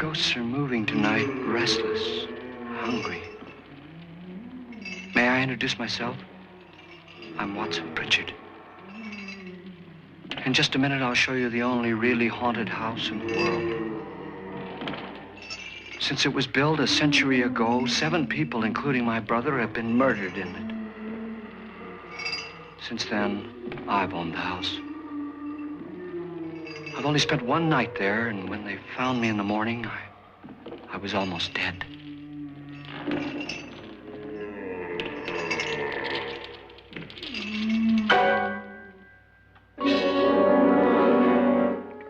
ghosts are moving tonight, restless, hungry. May I introduce myself? I'm Watson Pritchard. In just a minute, I'll show you the only really haunted house in the world. Since it was built a century ago, 7 people, including my brother, have been murdered in it. Since then, I've owned the house. I've only spent one night there, and when they found me in the morning, I was almost dead.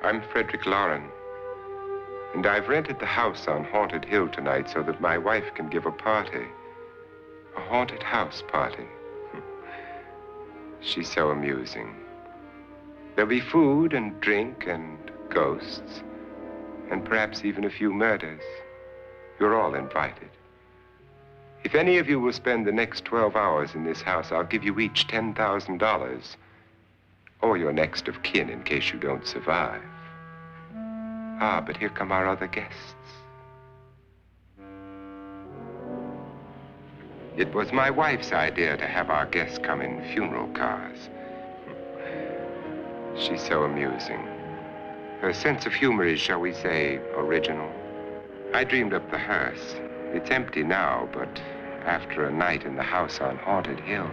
I'm Frederick Lauren, and I've rented the house on Haunted Hill tonight so that my wife can give a party. A haunted house party. She's so amusing. There'll be food and drink and ghosts, and perhaps even a few murders. You're all invited. If any of you will spend the next 12 hours in this house, I'll give you each $10,000, or your next of kin in case you don't survive. Ah, but here come our other guests. It was my wife's idea to have our guests come in funeral cars. She's so amusing. Her sense of humor is, shall we say, original. I dreamed up the hearse. It's empty now, but after a night in the house on Haunted Hill,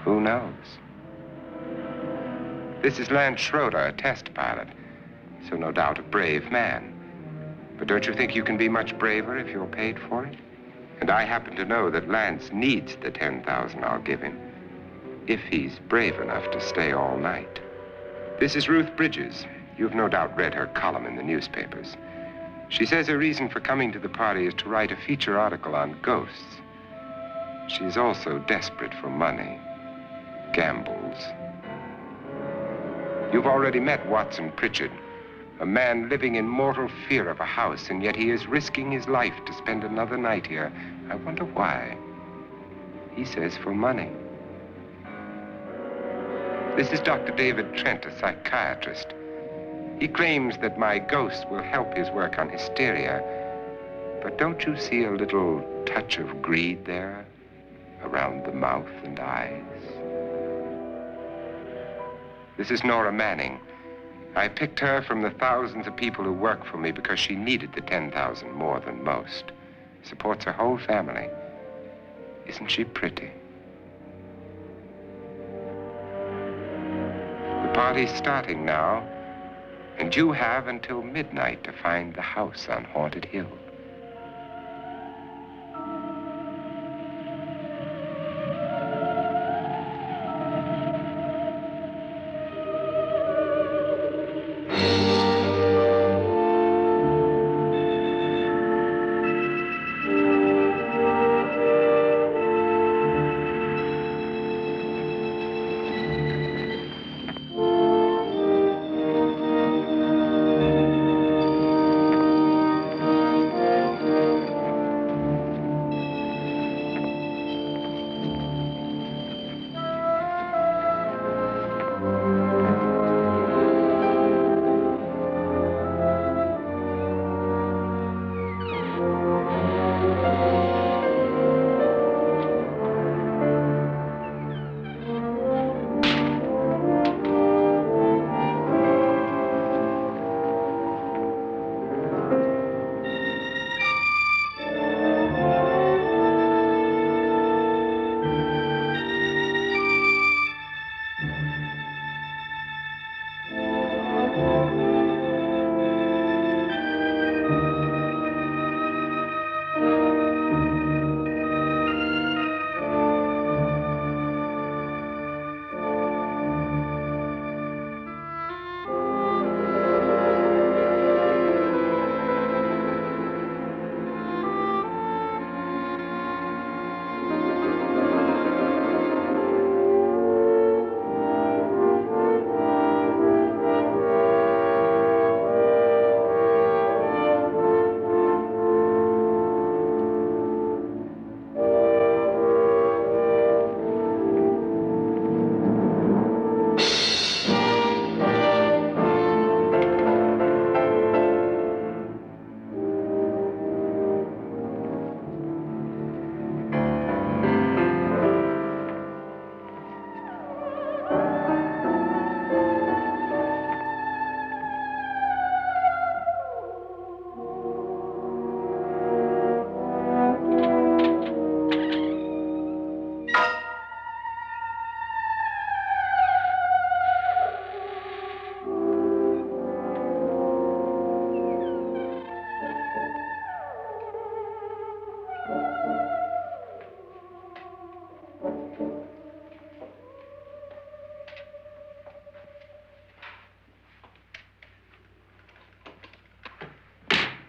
who knows? This is Lance Schroeder, a test pilot, so no doubt a brave man. But don't you think you can be much braver if you're paid for it? And I happen to know that Lance needs the $10,000 I'll give him, if he's brave enough to stay all night. This is Ruth Bridges. You've no doubt read her column in the newspapers. She says her reason for coming to the party is to write a feature article on ghosts. She's also desperate for money, gambles. You've already met Watson Pritchard, a man living in mortal fear of a house, and yet he is risking his life to spend another night here. I wonder why. He says for money. This is Dr. David Trent, a psychiatrist. He claims that my ghost will help his work on hysteria. But don't you see a little touch of greed there around the mouth and eyes? This is Nora Manning. I picked her from the thousands of people who work for me because she needed the $10,000 more than most. Supports her whole family. Isn't she pretty? The party's starting now, and you have until midnight to find the house on Haunted Hill.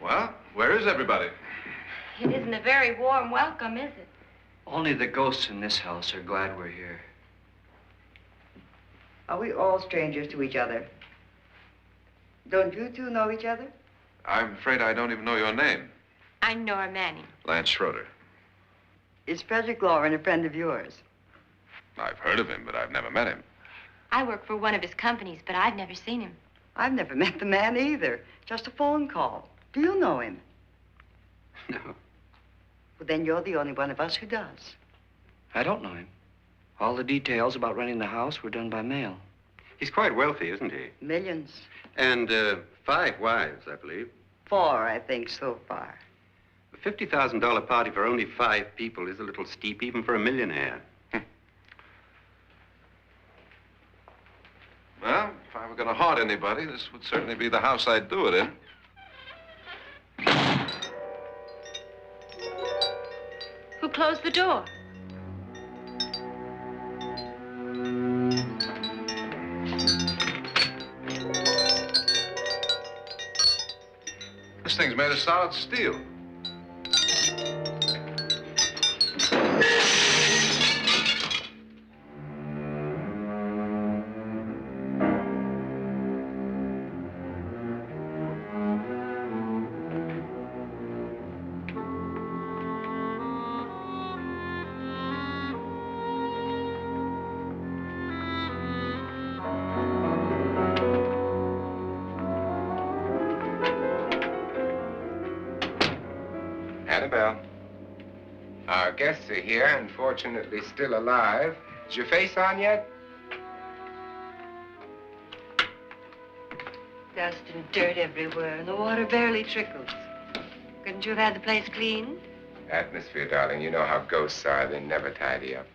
Well, where is everybody? It isn't a very warm welcome, is it? Only the ghosts in this house are glad we're here. Are we all strangers to each other? Don't you two know each other? I'm afraid I don't even know your name. I'm Nora Manning. Lance Schroeder. Is Frederick Lauren a friend of yours? I've heard of him, but I've never met him. I work for one of his companies, but I've never seen him. I've never met the man either. Just a phone call. Do you know him? No, Well, then you're the only one of us who does. I don't know him. All the details about renting the house were done by mail. He's quite wealthy, isn't he? Millions. And 5 wives, I believe. 4, I think, so far. A $50,000 party for only 5 people is a little steep, even for a millionaire. Well, if I were going to haunt anybody, this would certainly be the house I'd do it in. Who closed the door? This thing's made of solid steel. Annabelle. Our guests are here, unfortunately still alive. Is your face on yet? Dust and dirt everywhere, and the water barely trickles. Couldn't you have had the place cleaned? Atmosphere, darling. You know how ghosts are. They never tidy up.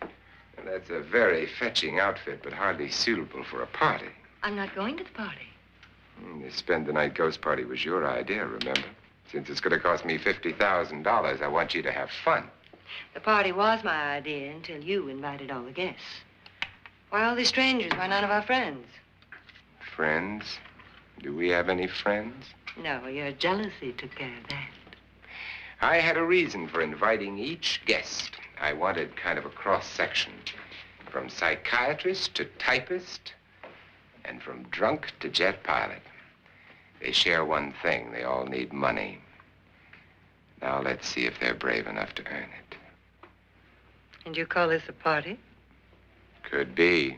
And that's a very fetching outfit, but hardly suitable for a party. I'm not going to the party. The spend-the-night ghost party was your idea, remember? Since it's going to cost me $50,000, I want you to have fun. The party was my idea until you invited all the guests. Why all these strangers? Why none of our friends? Friends? Do we have any friends? No, your jealousy took care of that. I had a reason for inviting each guest. I wanted kind of a cross-section. From psychiatrist to typist, and from drunk to jet pilot. They share one thing. They all need money. Now let's see if they're brave enough to earn it. And you call this a party? Could be.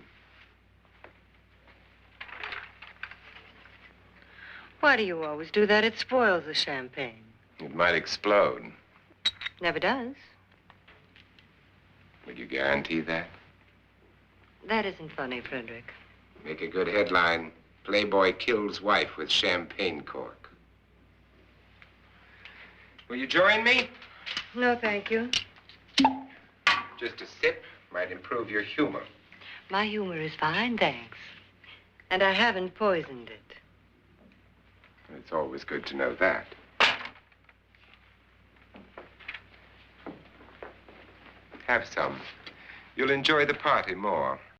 Why do you always do that? It spoils the champagne. It might explode. Never does. Would you guarantee that? That isn't funny, Frederick. Make a good headline. Playboy kills wife with champagne cork. Will you join me? No, thank you. Just a sip might improve your humor. My humor is fine, thanks. And I haven't poisoned it. It's always good to know that. Have some. You'll enjoy the party more.